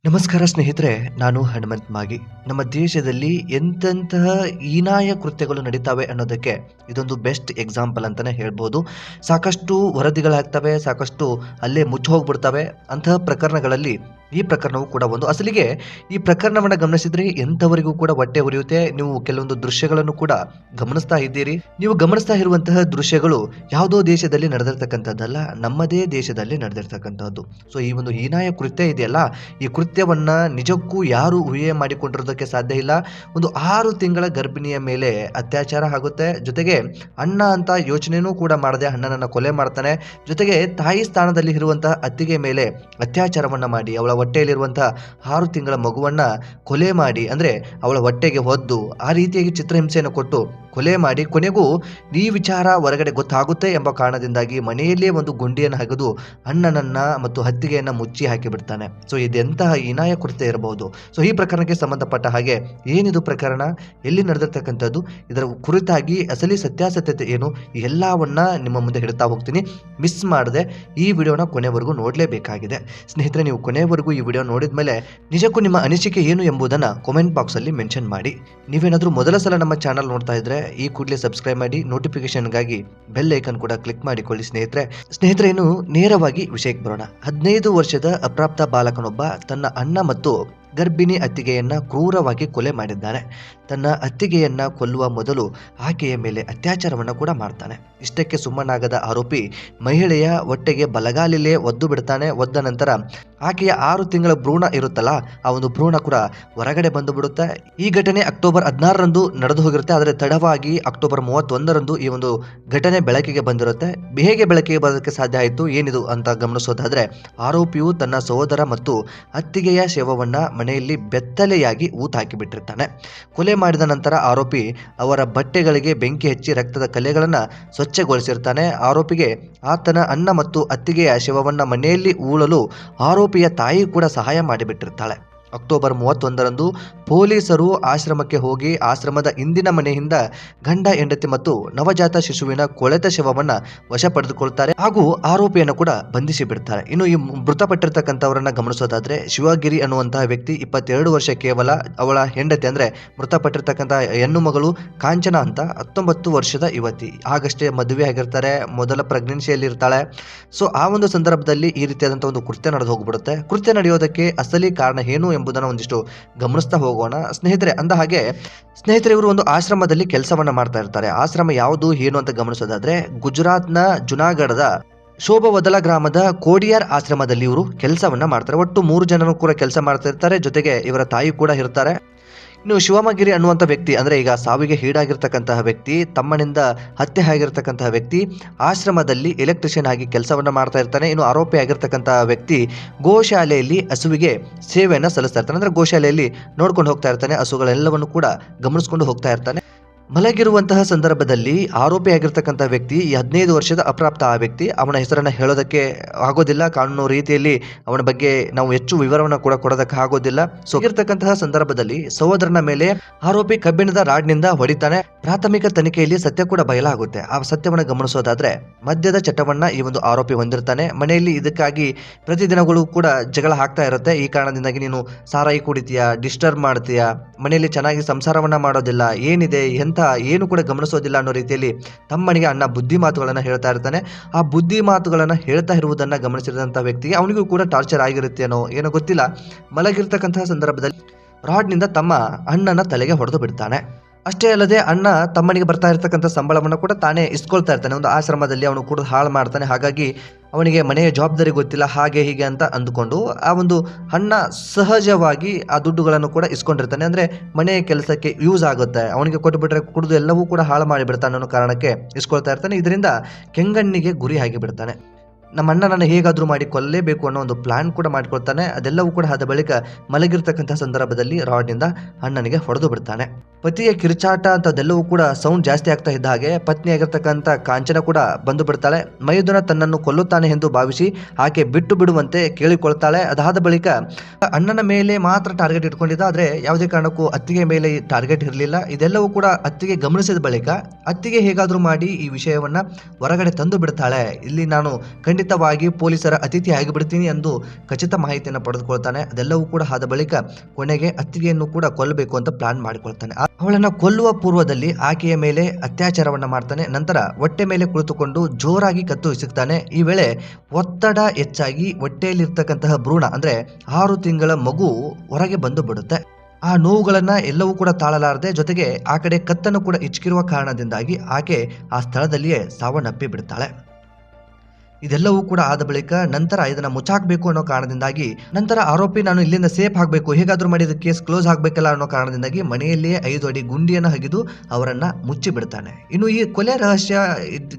ನಮಸ್ಕಾರ ಸ್ನೇಹಿತರೆ, ನಾನು ಹನುಮಂತ್ ಮಾಗಿ. ನಮ್ಮ ದೇಶದಲ್ಲಿ ಎಂತೆಂತಹ ಹೀನಾಯ ಕೃತ್ಯಗಳು ನಡೀತಾವೆ ಅನ್ನೋದಕ್ಕೆ ಇದೊಂದು ಬೆಸ್ಟ್ ಎಕ್ಸಾಂಪಲ್ ಅಂತಾನೆ ಹೇಳ್ಬೋದು. ಸಾಕಷ್ಟು ವರದಿಗಳಾಗ್ತವೆ, ಸಾಕಷ್ಟು ಅಲ್ಲೇ ಮುಚ್ಚಿ ಹೋಗ್ಬಿಡ್ತವೆ. ಅಂತಹ ಪ್ರಕರಣಗಳಲ್ಲಿ ಈ ಪ್ರಕರಣವು ಕೂಡ ಒಂದು. ಅಸಲಿಗೆ ಈ ಪ್ರಕರಣವನ್ನು ಗಮನಿಸಿದ್ರೆ ಎಂಥವರಿಗೂ ಕೂಡ ಹೊಟ್ಟೆ ಉರಿಯುತ್ತೆ. ನೀವು ಕೆಲವೊಂದು ದೃಶ್ಯಗಳನ್ನು ಕೂಡ ಗಮನಿಸ್ತಾ ಇದ್ದೀರಿ. ನೀವು ಗಮನಿಸ್ತಾ ಇರುವಂತಹ ದೃಶ್ಯಗಳು ಯಾವುದೋ ದೇಶದಲ್ಲಿ ನಡೆದಿರ್ತಕ್ಕಂಥದ್ದಲ್ಲ, ನಮ್ಮದೇ ದೇಶದಲ್ಲಿ ನಡೆದಿರ್ತಕ್ಕಂಥದ್ದು. ಸೊ ಈ ಒಂದು ಹೀನಾಯ ಕೃತ್ಯ ಇದೆಯಲ್ಲ, ಈ ಕೃತ್ಯವನ್ನ ನಿಜಕ್ಕೂ ಯಾರು ಊಹೆ ಮಾಡಿಕೊಂಡಿರೋದಕ್ಕೆ ಸಾಧ್ಯ ಇಲ್ಲ. ಒಂದು 6 ತಿಂಗಳ ಗರ್ಭಿಣಿಯ ಮೇಲೆ ಅತ್ಯಾಚಾರ ಆಗುತ್ತೆ. ಜೊತೆಗೆ ಅಣ್ಣ ಅಂತ ಯೋಚನೆನೂ ಕೂಡ ಮಾಡದೆ ಅಣ್ಣನನ್ನ ಕೊಲೆ ಮಾಡ್ತಾನೆ. ಜೊತೆಗೆ ತಾಯಿ ಸ್ಥಾನದಲ್ಲಿ ಇರುವಂತಹ ಅತ್ತಿಗೆ ಮೇಲೆ ಅತ್ಯಾಚಾರವನ್ನ ಮಾಡಿ ಅವಳ ಹೊಟ್ಟೆಯಲ್ಲಿರುವಂತಹ 6 ತಿಂಗಳ ಮಗುವನ್ನ ಕೊಲೆ ಮಾಡಿ, ಅಂದ್ರೆ ಅವಳ ಹೊಟ್ಟೆಗೆ ಹೊದ್ದು ಆ ರೀತಿಯಾಗಿ ಚಿತ್ರಹಿಂಸೆಯನ್ನು ಕೊಟ್ಟು ಕೊಲೆ ಮಾಡಿ, ಕೊನೆಗೂ ಈ ವಿಚಾರ ಹೊರಗಡೆ ಗೊತ್ತಾಗುತ್ತೆ ಎಂಬ ಕಾರಣದಿಂದಾಗಿ ಮನೆಯಲ್ಲೇ ಒಂದು ಗುಂಡಿಯನ್ನು ಹಗೆದು ಅಣ್ಣನನ್ನ ಮತ್ತು ಹತ್ತಿಗೆಯನ್ನ ಮುಚ್ಚಿ ಹಾಕಿ ಬಿಡ್ತಾನೆ. ಸೊ ಇದೆಂತಹ ಹೀನಾಯ ಕೃತ್ಯ ಇರಬಹುದು. ಸೊ ಈ ಪ್ರಕರಣಕ್ಕೆ ಸಂಬಂಧಪಟ್ಟ ಹಾಗೆ ಏನಿದು ಪ್ರಕರಣ, ಎಲ್ಲಿ ನಡೆದಿರ್ತಕ್ಕಂಥದ್ದು, ಇದರ ಕುರಿತಾಗಿ ಅಸಲಿ ಸತ್ಯಾಸತ್ಯತೆ ಏನು, ಎಲ್ಲವನ್ನ ನಿಮ್ಮ ಮುಂದೆ ಹೇಳ್ತಾ ಹೋಗ್ತೀನಿ. ಮಿಸ್ ಮಾಡದೆ ಈ ವಿಡಿಯೋನ ಕೊನೆವರೆಗೂ ನೋಡಲೇಬೇಕಾಗಿದೆ. ಸ್ನೇಹಿತರೆ, ನೀವು ಕೊನೆವರೆಗೂ ಈ ವಿಡಿಯೋ ನೋಡಿದ ಮೇಲೆ ನಿಜಕ್ಕೂ ನಿಮ್ಮ ಅನಿಸಿಕೆ ಏನು ಎಂಬುದನ್ನ ಕಾಮೆಂಟ್ ಬಾಕ್ಸ್ ಅಲ್ಲಿ ಮೆನ್ಷನ್ ಮಾಡಿ. ನೀವೇನಾದ್ರೂ ಮೊದಲ ಸಲ ನಮ್ಮ ಚಾನಲ್ ನೋಡ್ತಾ ಇದ್ರೆ ಈ ಕೂಡಲೇ ಸಬ್ಸ್ಕ್ರೈಬ್ ಮಾಡಿ, ನೋಟಿಫಿಕೇಶನ್ಗಾಗಿ ಬೆಲ್ ಐಕನ್ ಕೂಡ ಕ್ಲಿಕ್ ಮಾಡಿಕೊಳ್ಳಿ. ಸ್ನೇಹಿತರೆ ಇನ್ನು ನೇರವಾಗಿ ವಿಷಯಕ್ಕೆ ಬರೋಣ. 15 ವರ್ಷದ ಅಪ್ರಾಪ್ತ ಬಾಲಕನೊಬ್ಬ ತನ್ನ ಅಣ್ಣ ಮತ್ತು ಗರ್ಭಿಣಿ ಅತ್ತಿಗೆಯನ್ನ ಕ್ರೂರವಾಗಿ ಕೊಲೆ ಮಾಡಿದ್ದಾನೆ. ತನ್ನ ಅತ್ತಿಗೆಯನ್ನ ಕೊಲ್ಲುವ ಮೊದಲು ಆಕೆಯ ಮೇಲೆ ಅತ್ಯಾಚಾರವನ್ನು ಕೂಡ ಮಾಡ್ತಾನೆ. ಇಷ್ಟಕ್ಕೆ ಸುಮ್ಮನಾಗದ ಆರೋಪಿ ಮಹಿಳೆಯ ಹೊಟ್ಟೆಗೆ ಬಲಗಾಲಿಲೇ ಒದ್ದು ಬಿಡ್ತಾನೆ. ಒದ್ದ ನಂತರ ಆಕೆಯ 6 ತಿಂಗಳ ಭ್ರೂಣ ಇರುತ್ತಲ್ಲ, ಆ ಒಂದು ಭ್ರೂಣ ಕೂಡ ಹೊರಗಡೆ ಬಂದು ಬಿಡುತ್ತೆ. ಈ ಘಟನೆ ಅಕ್ಟೋಬರ್ 16ರಂದು ನಡೆದು ಹೋಗಿರುತ್ತೆ. ಆದರೆ ತಡವಾಗಿ ಅಕ್ಟೋಬರ್ 31ರಂದು ಈ ಒಂದು ಘಟನೆ ಬೆಳಕಿಗೆ ಬಂದಿರುತ್ತೆ. ಹೇಗೆ ಬೆಳಕಿಗೆ ಬರೋದಕ್ಕೆ ಸಾಧ್ಯ ಆಯಿತು, ಏನಿದು ಅಂತ ಗಮನಿಸೋದಾದ್ರೆ, ಆರೋಪಿಯು ತನ್ನ ಸಹೋದರ ಮತ್ತು ಅತ್ತಿಗೆಯ ಶವವನ್ನ ಮನೆಯಲ್ಲಿ ಬೆತ್ತಲೆಯಾಗಿ ಊತ ಬಿಟ್ಟಿರ್ತಾನೆ. ಕೊಲೆ ಮಾಡಿದ ನಂತರ ಆರೋಪಿ ಅವರ ಬಟ್ಟೆಗಳಿಗೆ ಬೆಂಕಿ ಹಚ್ಚಿ ರಕ್ತದ ಕಲೆಗಳನ್ನು ಸ್ವಚ್ಛಗೊಳಿಸಿರ್ತಾನೆ. ಆರೋಪಿಗೆ ಆತನ ಅಣ್ಣ ಮತ್ತು ಅತ್ತಿಗೆಯ ಶವವನ್ನ ಮನೆಯಲ್ಲಿ ಹೂಳಲು ಆರೋಪಿಯ ತಾಯಿ ಕೂಡ ಸಹಾಯ ಮಾಡಿಬಿಟ್ಟಿರ್ತಾಳೆ. ಅಕ್ಟೋಬರ್ 31ರಂದು ಪೊಲೀಸರು ಆಶ್ರಮಕ್ಕೆ ಹೋಗಿ ಆಶ್ರಮದ ಹಿಂದಿನ ಮನೆಯಿಂದ ಗಂಡ ಹೆಂಡತಿ ಮತ್ತು ನವಜಾತ ಶಿಶುವಿನ ಕೊಳೆತ ಶವವನ್ನ ವಶಪಡೆದುಕೊಳ್ತಾರೆ ಹಾಗೂ ಆರೋಪಿಯನ್ನು ಕೂಡ ಬಂಧಿಸಿ ಬಿಡ್ತಾರೆ. ಇನ್ನು ಈ ಮೃತಪಟ್ಟಿರ್ತಕ್ಕಂಥವರನ್ನ ಗಮನಿಸೋದಾದ್ರೆ, ಶಿವಗಿರಿ ಅನ್ನುವಂತಹ ವ್ಯಕ್ತಿ 22 ವರ್ಷ ಕೇವಲ. ಅವಳ ಹೆಂಡತಿ ಅಂದ್ರೆ ಮೃತಪಟ್ಟಿರ್ತಕ್ಕಂಥ ಹೆಣ್ಣು ಮಗಳು ಕಾಂಚನ ಅಂತ 19 ವರ್ಷದ ಯುವತಿ. ಆಗಷ್ಟೇ ಮದುವೆ ಆಗಿರ್ತಾರೆ, ಮೊದಲ ಪ್ರೆಗ್ನೆನ್ಸಿಯಲ್ಲಿ ಇರ್ತಾಳೆ. ಸೊ ಆ ಒಂದು ಸಂದರ್ಭದಲ್ಲಿ ಈ ರೀತಿಯಾದಂತಹ ಒಂದು ಕೃತ್ಯ ನಡೆದು ಹೋಗ್ಬಿಡುತ್ತೆ. ಕೃತ್ಯ ನಡೆಯೋದಕ್ಕೆ ಅಸಲಿ ಕಾರಣ ಏನು ಎಂಬುದನ್ನು ಒಂದಿಷ್ಟು ಗಮನಿಸ್ತಾ ಹೋಗೋಣ. ಸ್ನೇಹಿತರೆ, ಅಂದ ಹಾಗೆ ಇವರು ಒಂದು ಆಶ್ರಮದಲ್ಲಿ ಕೆಲಸವನ್ನ ಮಾಡ್ತಾ ಇರ್ತಾರೆ. ಆಶ್ರಮ ಯಾವುದು ಏನು ಅಂತ ಗಮನಿಸೋದಾದ್ರೆ, ಗುಜರಾತ್ನ ಜುನಾಗಢದ ಶೋಭವದಲ ಗ್ರಾಮದ ಕೋಡಿಯಾರ್ ಆಶ್ರಮದಲ್ಲಿ ಇವರು ಕೆಲಸವನ್ನ ಮಾಡ್ತಾರೆ. ಒಟ್ಟು 3 ಜನರು ಕೂಡ ಕೆಲಸ ಮಾಡ್ತಾ ಇರ್ತಾರೆ. ಜೊತೆಗೆ ಇವರ ತಾಯಿ ಕೂಡ ಇರ್ತಾರೆ. ಇನ್ನು ಶಿವಮಗಿರಿ ಅನ್ನುವಂಥ ವ್ಯಕ್ತಿ, ಅಂದರೆ ಈಗ ಸಾವಿಗೆ ಈಡಾಗಿರ್ತಕ್ಕಂತಹ ವ್ಯಕ್ತಿ, ತಮ್ಮನಿಂದ ಹತ್ಯೆ ಆಗಿರ್ತಕ್ಕಂತಹ ವ್ಯಕ್ತಿ ಆಶ್ರಮದಲ್ಲಿ ಎಲೆಕ್ಟ್ರಿಷಿಯನ್ ಆಗಿ ಕೆಲಸವನ್ನು ಮಾಡ್ತಾ ಇರ್ತಾನೆ. ಇನ್ನು ಆರೋಪಿ ಆಗಿರ್ತಕ್ಕಂತಹ ವ್ಯಕ್ತಿ ಗೋಶಾಲೆಯಲ್ಲಿ ಹಸುವಿಗೆ ಸೇವೆಯನ್ನು ಸಲ್ಲಿಸ್ತಾ ಇರ್ತಾನೆ. ಅಂದರೆ ಗೋಶಾಲೆಯಲ್ಲಿ ನೋಡ್ಕೊಂಡು ಹೋಗ್ತಾ ಇರ್ತಾನೆ, ಹಸುಗಳೆಲ್ಲವನ್ನು ಕೂಡ ಗಮನಿಸ್ಕೊಂಡು ಹೋಗ್ತಾ ಇರ್ತಾನೆ. ಮಲಗಿರುವಂತಹ ಸಂದರ್ಭದಲ್ಲಿ ಆರೋಪಿ ಆಗಿರ್ತಕ್ಕಂಥ ವ್ಯಕ್ತಿ, ಈ 15 ವರ್ಷದ ಅಪ್ರಾಪ್ತ ಆ ವ್ಯಕ್ತಿ, ಅವನ ಹೆಸರನ್ನು ಹೇಳೋದಕ್ಕೆ ಆಗೋದಿಲ್ಲ. ಕಾನೂನು ರೀತಿಯಲ್ಲಿ ಅವನ ಬಗ್ಗೆ ನಾವು ಹೆಚ್ಚು ವಿವರವನ್ನು ಕೂಡ ಕೊಡೋದಕ್ಕೆ ಆಗೋದಿಲ್ಲ. ಸೊ ಇರ್ತಕ್ಕಂತಹ ಸಂದರ್ಭದಲ್ಲಿ ಸಹೋದರನ ಮೇಲೆ ಆರೋಪಿ ಕಬ್ಬಿಣದ ರಾಡ್ನಿಂದ ಹೊಡಿತಾನೆ. ಪ್ರಾಥಮಿಕ ತನಿಖೆಯಲ್ಲಿ ಸತ್ಯ ಕೂಡ ಬಯಲಾಗುತ್ತೆ. ಆ ಸತ್ಯವನ್ನು ಗಮನಿಸೋದಾದ್ರೆ, ಮದ್ಯದ ಚಟವನ್ನ ಈ ಒಂದು ಆರೋಪಿ ಹೊಂದಿರ್ತಾನೆ. ಮನೆಯಲ್ಲಿ ಇದಕ್ಕಾಗಿ ಪ್ರತಿದಿನಗಳು ಕೂಡ ಜಗಳ ಆಗ್ತಾ ಇರುತ್ತೆ. ಈ ಕಾರಣದಿಂದಾಗಿ ನೀನು ಸಾರಾಯಿ ಕುಡಿತೀಯಾ, ಡಿಸ್ಟರ್ಬ್ ಮಾಡ್ತೀಯಾ, ಮನೆಯಲ್ಲಿ ಚೆನ್ನಾಗಿ ಸಂಸಾರವನ್ನ ಮಾಡೋದಿಲ್ಲ, ಏನಿದೆ ಎಂತ ಏನು ಕೂಡ ಗಮನಿಸೋದಿಲ್ಲ ಅನ್ನೋ ರೀತಿಯಲ್ಲಿ ತಮ್ಮನಿಗೆ ಅಣ್ಣ ಬುದ್ಧಿ ಮಾತುಗಳನ್ನ ಹೇಳ್ತಾ ಇರ್ತಾನೆ. ಆ ಬುದ್ಧಿ ಮಾತುಗಳನ್ನ ಹೇಳ್ತಾ ಇರುವುದನ್ನ ಗಮನಿಸಿದಂತ ವ್ಯಕ್ತಿಗೆ ಅವನಿಗೂ ಕೂಡ ಟಾರ್ಚರ್ ಆಗಿರುತ್ತೇನೋ ಏನೋ ಗೊತ್ತಿಲ್ಲ, ಮಲಗಿರ್ತಕ್ಕಂತಹ ಸಂದರ್ಭದಲ್ಲಿ ರಾಡ್ನಿಂದ ತಮ್ಮ ಅಣ್ಣನ ತಲೆಗೆ ಹೊಡೆದು ಬಿಡ್ತಾನೆ. ಅಷ್ಟೇ ಅಲ್ಲದೆ ಅಣ್ಣ ತಮ್ಮನಿಗೆ ಬರ್ತಾ ಇರ್ತಕ್ಕಂಥ ಸಂಬಳವನ್ನು ಕೂಡ ತಾನೇ ಇಸ್ಕೊಳ್ತಾ ಇರ್ತಾನೆ. ಒಂದು ಆಶ್ರಮದಲ್ಲಿ ಅವನು ಕೂಡ ಹಾಳು ಮಾಡ್ತಾನೆ. ಹಾಗಾಗಿ ಅವನಿಗೆ ಮನೆಯ ಜವಾಬ್ದಾರಿ ಗೊತ್ತಿಲ್ಲ, ಹಾಗೆ ಹೀಗೆ ಅಂತ ಅಂದುಕೊಂಡು ಆ ಒಂದು ಅಣ್ಣ ಸಹಜವಾಗಿ ಆ ದುಡ್ಡುಗಳನ್ನು ಕೂಡ ಇಸ್ಕೊಂಡಿರ್ತಾನೆ. ಅಂದರೆ ಮನೆಯ ಕೆಲಸಕ್ಕೆ ಯೂಸ್ ಆಗುತ್ತೆ, ಅವನಿಗೆ ಕೊಟ್ಟುಬಿಟ್ರೆ ಕುಡಿದು ಎಲ್ಲವೂ ಕೂಡ ಹಾಳು ಮಾಡಿಬಿಡ್ತಾನೆ ಅನ್ನೋ ಕಾರಣಕ್ಕೆ ಇಸ್ಕೊಳ್ತಾ ಇರ್ತಾನೆ. ಇದರಿಂದ ಕೆಂಗಣ್ಣಿಗೆ ಗುರಿ ಆಗಿಬಿಡ್ತಾನೆ. ನಮ್ಮ ಅಣ್ಣನನ್ನು ಹೇಗಾದರೂ ಮಾಡಿ ಕೊಲ್ಲಲೇಬೇಕು ಅನ್ನೋ ಒಂದು ಪ್ಲಾನ್ ಕೂಡ ಮಾಡ್ಕೊಳ್ತಾನೆ. ಅದೆಲ್ಲವೂ ಕೂಡ ಆದ ಬಳಿಕ ಮಲಗಿರ್ತಕ್ಕಂಥ ಸಂದರ್ಭದಲ್ಲಿ ರಾಡ್ನಿಂದ ಅಣ್ಣನಿಗೆ ಹೊಡೆದು ಬಿಡ್ತಾನೆ. ಪತಿಯ ಕಿರುಚಾಟ ಅಂತದೆಲ್ಲವೂ ಕೂಡ ಸೌಂಡ್ ಜಾಸ್ತಿ ಆಗ್ತಾ ಇದ್ದ ಹಾಗೆ ಪತ್ನಿಯಾಗಿರ್ತಕ್ಕಂಥ ಕಾಂಚನ ಕೂಡ ಬಂದು ಬಿಡ್ತಾಳೆ. ಮೈದುನ ತನ್ನನ್ನು ಕೊಲ್ಲುತ್ತಾನೆ ಎಂದು ಭಾವಿಸಿ ಆಕೆ ಬಿಟ್ಟು ಬಿಡುವಂತೆ ಕೇಳಿಕೊಳ್ತಾಳೆ. ಅದಾದ ಬಳಿಕ ಅಣ್ಣನ ಮೇಲೆ ಮಾತ್ರ ಟಾರ್ಗೆಟ್ ಇಟ್ಕೊಂಡಿದ್ದ, ಆದರೆ ಯಾವುದೇ ಕಾರಣಕ್ಕೂ ಅತ್ತಿಗೆ ಮೇಲೆ ಟಾರ್ಗೆಟ್ ಇರಲಿಲ್ಲ. ಇದೆಲ್ಲವೂ ಕೂಡ ಅತ್ತಿಗೆ ಗಮನಿಸಿದ ಬಳಿಕ ಅತ್ತಿಗೆ ಹೇಗಾದರೂ ಮಾಡಿ ಈ ವಿಷಯವನ್ನ ಹೊರಗಡೆ ತಂದು ಬಿಡ್ತಾಳೆ. ಇಲ್ಲಿ ನಾನು ಖಂಡಿತವಾಗಿ ಪೊಲೀಸರ ಅತಿಥಿ ಆಗಿಬಿಡ್ತೀನಿ ಎಂದು ಖಚಿತ ಮಾಹಿತಿಯನ್ನು ಪಡೆದುಕೊಳ್ತಾನೆ. ಅದೆಲ್ಲವೂ ಕೂಡ ಆದ ಬಳಿಕ ಕೊನೆಗೆ ಅತ್ತಿಗೆಯನ್ನು ಕೂಡ ಕೊಲ್ಲಬೇಕು ಅಂತ ಪ್ಲಾನ್ ಮಾಡಿಕೊಳ್ತಾನೆ. ಅವಳನ್ನ ಕೊಲ್ಲುವ ಪೂರ್ವದಲ್ಲಿ ಆಕೆಯ ಮೇಲೆ ಅತ್ಯಾಚಾರವನ್ನ ಮಾಡ್ತಾನೆ. ನಂತರ ಹೊಟ್ಟೆ ಮೇಲೆ ಕುಳಿತುಕೊಂಡು ಜೋರಾಗಿ ಕತ್ತು ಹಿಸುಕ್ತಾನೆ. ಈ ವೇಳೆ ಒತ್ತಡ ಹೆಚ್ಚಾಗಿ ಹೊಟ್ಟೆಯಲ್ಲಿರ್ತಕ್ಕಂತಹ ಭ್ರೂಣ ಅಂದ್ರೆ 6 ತಿಂಗಳ ಮಗು ಹೊರಗೆ ಬಂದು ಬಿಡುತ್ತೆ. ಆ ನೋವುಗಳನ್ನ ಎಲ್ಲವೂ ಕೂಡ ತಾಳಲಾರದೆ, ಜೊತೆಗೆ ಆ ಕಡೆ ಕತ್ತನ್ನು ಕೂಡ ಹಿಚ್ಕಿರುವ ಕಾರಣದಿಂದಾಗಿ ಆಕೆ ಆ ಸ್ಥಳದಲ್ಲಿಯೇ ಸಾವನ್ನಪ್ಪಿ ಬಿಡ್ತಾಳೆ. ಇದೆಲ್ಲವೂ ಕೂಡ ಆದ ಬಳಿಕ ನಂತರ ಇದನ್ನ ಮುಚ್ಚಾಕಬೇಕು ಅನ್ನೋ ಕಾರಣದಿಂದಾಗಿ, ನಂತರ ಆರೋಪಿ ನಾನು ಇಲ್ಲಿಂದ ಸೇಫ್ ಆಗಬೇಕು, ಹೇಗಾದ್ರೂ ಮಾಡಿ ಇದು ಕೇಸ್ ಕ್ಲೋಸ್ ಆಗಬೇಕಲ್ಲ ಅನ್ನೋ ಕಾರಣದಿಂದಾಗಿ ಮನೆಯಲ್ಲಿಯೇ 5 ಅಡಿ ಗುಂಡಿಯನ್ನು ಅಗೆದು ಅವರನ್ನ ಮುಚ್ಚಿ ಬಿಡ್ತಾನೆ. ಇನ್ನು ಈ ಕೊಲೆ ರಹಸ್ಯ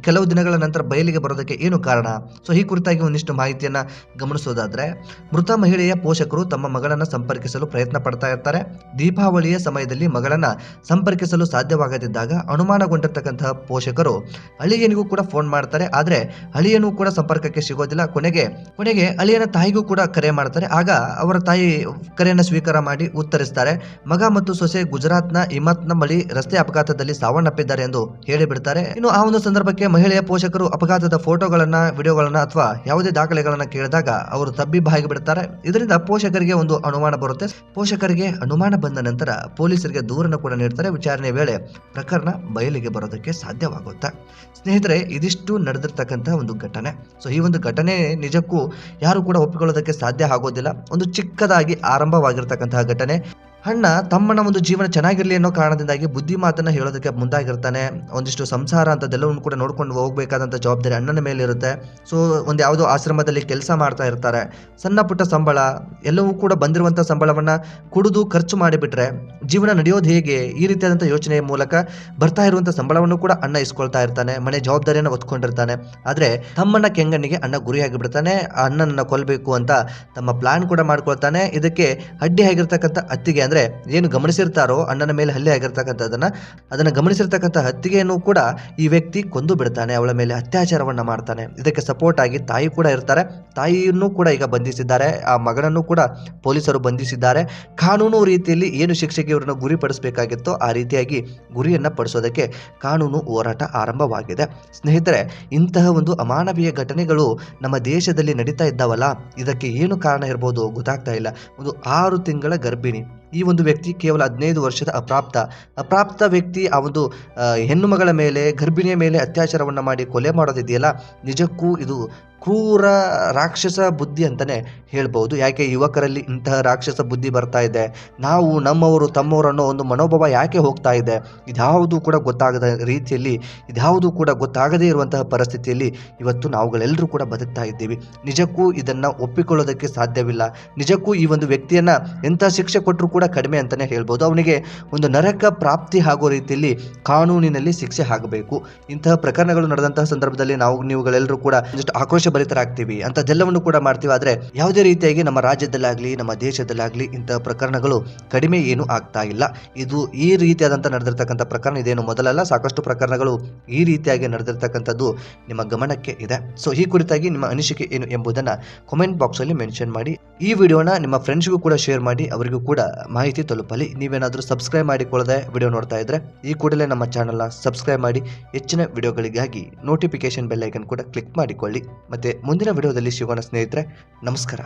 ಕೆಲವು ದಿನಗಳ ನಂತರ ಬಯಲಿಗೆ ಬರೋದಕ್ಕೆ ಏನು ಕಾರಣ? ಸೊ ಈ ಕುರಿತಾಗಿ ಒಂದಿಷ್ಟು ಮಾಹಿತಿಯನ್ನ ಗಮನಿಸೋದಾದ್ರೆ, ಮೃತ ಮಹಿಳೆಯ ಪೋಷಕರು ತಮ್ಮ ಮಗಳನ್ನ ಸಂಪರ್ಕಿಸಲು ಪ್ರಯತ್ನ ಪಡ್ತಾ ಇರ್ತಾರೆ. ದೀಪಾವಳಿಯ ಸಮಯದಲ್ಲಿ ಮಗಳನ್ನ ಸಂಪರ್ಕಿಸಲು ಸಾಧ್ಯವಾಗದಿದ್ದಾಗ ಅನುಮಾನಗೊಂಡಿರ್ತಕ್ಕಂತಹ ಪೋಷಕರು ಅಳಿಯನಿಗೂ ಕೂಡ ಫೋನ್ ಮಾಡ್ತಾರೆ. ಆದ್ರೆ ಅಳಿಯನು ಕೂಡ ಸಂಪರ್ಕಕ್ಕೆ ಸಿಗೋದಿಲ್ಲ. ಕೊನೆಗೆ ಅಳಿಯನ ತಾಯಿಗೂ ಕೂಡ ಕರೆ ಮಾಡ್ತಾರೆ. ಆಗ ಅವರ ತಾಯಿ ಕರೆಯನ್ನು ಸ್ವೀಕಾರ ಮಾಡಿ ಉತ್ತರಿಸ್ತಾರೆ. ಮಗ ಮತ್ತು ಸೊಸೆ ಗುಜರಾತ್ನ ಹಿಮತ್ನ ಬಳಿ ರಸ್ತೆ ಅಪಘಾತದಲ್ಲಿ ಸಾವನ್ನಪ್ಪಿದ್ದಾರೆ ಎಂದು ಹೇಳಿಬಿಡ್ತಾರೆ. ಇನ್ನು ಆ ಒಂದು ಸಂದರ್ಭಕ್ಕೆ ಮಹಿಳೆಯ ಪೋಷಕರು ಅಪಘಾತದ ಫೋಟೋಗಳನ್ನ, ವಿಡಿಯೋಗಳನ್ನ ಅಥವಾ ಯಾವುದೇ ದಾಖಲೆಗಳನ್ನ ಕೇಳಿದಾಗ ಅವರು ತಬ್ಬಿಬ್ಬಾಗಿ ಬಿಡ್ತಾರೆ. ಇದರಿಂದ ಪೋಷಕರಿಗೆ ಒಂದು ಅನುಮಾನ ಬರುತ್ತೆ. ಪೋಷಕರಿಗೆ ಅನುಮಾನ ಬಂದ ನಂತರ ಪೊಲೀಸರಿಗೆ ದೂರನ್ನು ಕೂಡ ನೀಡ್ತಾರೆ. ವಿಚಾರಣೆ ವೇಳೆ ಪ್ರಕರಣ ಬಯಲಿಗೆ ಬರೋದಕ್ಕೆ ಸಾಧ್ಯವಾಗುತ್ತೆ. ಸ್ನೇಹಿತರೆ, ಇದಿಷ್ಟು ನಡೆದಿರ್ತಕ್ಕಂತಹ ಒಂದು ಘಟನೆ. ಸೊ ಈ ಒಂದು ಘಟನೆ ನಿಜಕ್ಕೂ ಯಾರು ಕೂಡ ಒಪ್ಪಿಕೊಳ್ಳೋದಕ್ಕೆ ಸಾಧ್ಯ ಆಗೋದಿಲ್ಲ. ಒಂದು ಚಿಕ್ಕದಾಗಿ ಆರಂಭವಾಗಿರ್ತಕ್ಕಂತಹ ಘಟನೆ. ಅಣ್ಣ ತಮ್ಮನ ಒಂದು ಜೀವನ ಚೆನ್ನಾಗಿರ್ಲಿ ಅನ್ನೋ ಕಾರಣದಿಂದಾಗಿ ಬುದ್ಧಿ ಮಾತನ್ನ ಹೇಳೋದಕ್ಕೆ ಮುಂದಾಗಿರ್ತಾನೆ. ಒಂದಿಷ್ಟು ಸಂಸಾರ ಅಂತದೆಲ್ಲವನ್ನು ಕೂಡ ನೋಡ್ಕೊಂಡು ಹೋಗ್ಬೇಕಾದಂಥ ಜವಾಬ್ದಾರಿ ಅಣ್ಣನ ಮೇಲೆ ಇರುತ್ತೆ. ಸೊ ಒಂದು ಯಾವುದೋ ಆಶ್ರಮದಲ್ಲಿ ಕೆಲಸ ಮಾಡ್ತಾ ಇರ್ತಾರೆ. ಸಣ್ಣ ಪುಟ್ಟ ಸಂಬಳ, ಎಲ್ಲವೂ ಕೂಡ ಬಂದಿರುವಂಥ ಸಂಬಳವನ್ನ ಕುಡಿದು ಖರ್ಚು ಮಾಡಿಬಿಟ್ರೆ ಜೀವನ ನಡೆಯೋದು ಹೇಗೆ? ಈ ರೀತಿಯಾದಂಥ ಯೋಚನೆಯ ಮೂಲಕ ಬರ್ತಾ ಇರುವಂಥ ಸಂಬಳವನ್ನು ಕೂಡ ಅಣ್ಣ ಇಸ್ಕೊಳ್ತಾ ಇರ್ತಾನೆ. ಮನೆ ಜವಾಬ್ದಾರಿಯನ್ನು ಹೊತ್ಕೊಂಡಿರ್ತಾನೆ. ಆದ್ರೆ ತಮ್ಮನ ಕೆಂಗಣ್ಣಿಗೆ ಅಣ್ಣ ಗುರಿಯಾಗಿ ಬಿಡ್ತಾನೆ. ಆ ಅಣ್ಣನನ್ನ ಕೊಲ್ಲಬೇಕು ಅಂತ ತಮ್ಮ ಪ್ಲಾನ್ ಕೂಡ ಮಾಡ್ಕೊಳ್ತಾನೆ. ಇದಕ್ಕೆ ಅಡ್ಡಿ ಆಗಿರ್ತಕ್ಕಂಥ ಅತ್ತಿಗೆ ಅಂದ್ರೆ ಏನು ಗಮನಿಸಿರ್ತಾರೋ ಅಣ್ಣನ ಮೇಲೆ ಹಲ್ಲೆ ಅದನ್ನ ಗಮನಿಸಿರ್ತಕ್ಕಂಥ ಅತ್ತಿಗೆಯನ್ನು ಕೂಡ ಈ ವ್ಯಕ್ತಿ ಕೊಂದು ಬಿಡ್ತಾನೆ. ಅವಳ ಮೇಲೆ ಅತ್ಯಾಚಾರವನ್ನ ಮಾಡ್ತಾನೆ. ಇದಕ್ಕೆ ಸಪೋರ್ಟ್ ಆಗಿ ತಾಯಿ ಕೂಡ ಇರ್ತಾರೆ. ತಾಯಿಯನ್ನು ಕೂಡ ಈಗ ಬಂಧಿಸಿದ್ದಾರೆ. ಆ ಮಗನನ್ನು ಕೂಡ ಪೊಲೀಸರು ಬಂಧಿಸಿದ್ದಾರೆ. ಕಾನೂನು ರೀತಿಯಲ್ಲಿ ಏನು ಶಿಕ್ಷೆಗೆ ಇವರನ್ನು ಗುರಿಪಡಿಸಬೇಕಾಗಿತ್ತೋ ಆ ರೀತಿಯಾಗಿ ಗುರಿಯನ್ನ ಪಡಿಸೋದಕ್ಕೆ ಕಾನೂನು ಹೋರಾಟ ಆರಂಭವಾಗಿದೆ. ಸ್ನೇಹಿತರೆ, ಇಂತಹ ಒಂದು ಅಮಾನವೀಯ ಘಟನೆಗಳು ನಮ್ಮ ದೇಶದಲ್ಲಿ ನಡೀತಾ ಇದ್ದಾವಲ್ಲ, ಇದಕ್ಕೆ ಏನು ಕಾರಣ ಇರ್ಬೋದು ಗೊತ್ತಾಗ್ತಾ ಇಲ್ಲ. ಒಂದು 6 ತಿಂಗಳ ಗರ್ಭಿಣಿ, ಈ ಒಂದು ವ್ಯಕ್ತಿ ಕೇವಲ 15 ವರ್ಷದ ಅಪ್ರಾಪ್ತ ವ್ಯಕ್ತಿ ಆ ಒಂದು ಹೆಣ್ಣು ಮಗಳ ಮೇಲೆ, ಗರ್ಭಿಣಿಯ ಮೇಲೆ ಅತ್ಯಾಚಾರವನ್ನ ಮಾಡಿ ಕೊಲೆ ಮಾಡೋದಿದೆಯಲ್ಲ, ನಿಜಕ್ಕೂ ಇದು ಕ್ರೂರ ರಾಕ್ಷಸ ಬುದ್ಧಿ ಅಂತಾನೆ ಹೇಳ್ಬೋದು. ಯಾಕೆ ಯುವಕರಲ್ಲಿ ಇಂತಹ ರಾಕ್ಷಸ ಬುದ್ಧಿ ಬರ್ತಾ ಇದೆ? ನಾವು ನಮ್ಮವರು ತಮ್ಮವರು ಅನ್ನೋ ಒಂದು ಮನೋಭಾವ ಯಾಕೆ ಹೋಗ್ತಾ ಇದೆ? ಇದ್ಯಾವುದೂ ಕೂಡ ಗೊತ್ತಾಗದ ರೀತಿಯಲ್ಲಿ, ಇದ್ಯಾವುದೂ ಕೂಡ ಗೊತ್ತಾಗದೇ ಇರುವಂತಹ ಪರಿಸ್ಥಿತಿಯಲ್ಲಿ ಇವತ್ತು ನಾವುಗಳೆಲ್ಲರೂ ಕೂಡ ಬದುಕ್ತಾ ಇದ್ದೀವಿ. ನಿಜಕ್ಕೂ ಇದನ್ನ ಒಪ್ಪಿಕೊಳ್ಳೋದಕ್ಕೆ ಸಾಧ್ಯವಿಲ್ಲ. ನಿಜಕ್ಕೂ ಈ ಒಂದು ವ್ಯಕ್ತಿಯನ್ನ ಎಂಥ ಶಿಕ್ಷೆ ಕೊಟ್ಟರು ಕೂಡ ಕಡಿಮೆ ಅಂತಾನೆ ಹೇಳ್ಬೋದು. ಅವನಿಗೆ ಒಂದು ನರಕ ಪ್ರಾಪ್ತಿ ಆಗೋ ರೀತಿಯಲ್ಲಿ ಕಾನೂನಿನಲ್ಲಿ ಶಿಕ್ಷೆ ಆಗಬೇಕು. ಇಂತಹ ಪ್ರಕರಣಗಳು ನಡೆದಂತಹ ಸಂದರ್ಭದಲ್ಲಿ ನೀವುಗಳೆಲ್ಲರೂ ಕೂಡ ಒಂದಿಷ್ಟು ಆಕ್ರೋಶ ಭರಿತರಾಗ್ತೀವಿ, ಅಂತದೆಲ್ಲವನ್ನು ಕೂಡ ಮಾಡ್ತೀವಿ. ಆದ್ರೆ ಯಾವುದೇ ರೀತಿಯಾಗಿ ನಮ್ಮ ರಾಜ್ಯದಲ್ಲಾಗ್ಲಿ ನಮ್ಮ ದೇಶದಲ್ಲಾಗ್ಲಿ ಇಂತಹ ಪ್ರಕರಣಗಳು ಕಡಿಮೆ ಏನು ಆಗ್ತಾ ಇಲ್ಲ. ಇದು ಈ ರೀತಿಯಾದಂಥ ನಡೆದಿರ್ತಕ್ಕಂಥ ಪ್ರಕರಣ ಇದೇನು ಮೊದಲಲ್ಲ. ಸಾಕಷ್ಟು ಪ್ರಕರಣಗಳು ಈ ರೀತಿಯಾಗಿ ನಡೆದಿರ್ತಕ್ಕಂಥದ್ದು ನಿಮ್ಮ ಗಮನಕ್ಕೆ ಇದೆ. ಸೊ ಈ ಕುರಿತಾಗಿ ನಿಮ್ಮ ಅನಿಸಿಕೆ ಏನು ಎಂಬುದನ್ನ ಕಾಮೆಂಟ್ ಬಾಕ್ಸ್ ಅಲ್ಲಿ ಮೆನ್ಷನ್ ಮಾಡಿ. ಈ ವಿಡಿಯೋನ ನಿಮ್ಮ ಫ್ರೆಂಡ್ಸ್ಗೂ ಕೂಡ ಶೇರ್ ಮಾಡಿ, ಅವರಿಗೂ ಕೂಡ ಮಾಹಿತಿ ತಲುಪಲಿ. ನೀವೇನಾದರೂ ಸಬ್ಸ್ಕ್ರೈಬ್ ಮಾಡಿಕೊಳ್ಳದೆ ವಿಡಿಯೋ ನೋಡ್ತಾ ಇದ್ರೆ ಈ ಕೂಡಲೇ ನಮ್ಮ ಚಾನಲ್ನ ಸಬ್ಸ್ಕ್ರೈಬ್ ಮಾಡಿ. ಹೆಚ್ಚಿನ ವಿಡಿಯೋಗಳಿಗಾಗಿ ನೋಟಿಫಿಕೇಶನ್ ಬೆಲ್ ಐಕನ್ ಕೂಡ ಕ್ಲಿಕ್ ಮಾಡಿಕೊಳ್ಳಿ. ಮತ್ತೆ ಮುಂದಿನ ವಿಡಿಯೋದಲ್ಲಿ ಸಿಗೋಣ ಸ್ನೇಹಿತರೆ. ನಮಸ್ಕಾರ.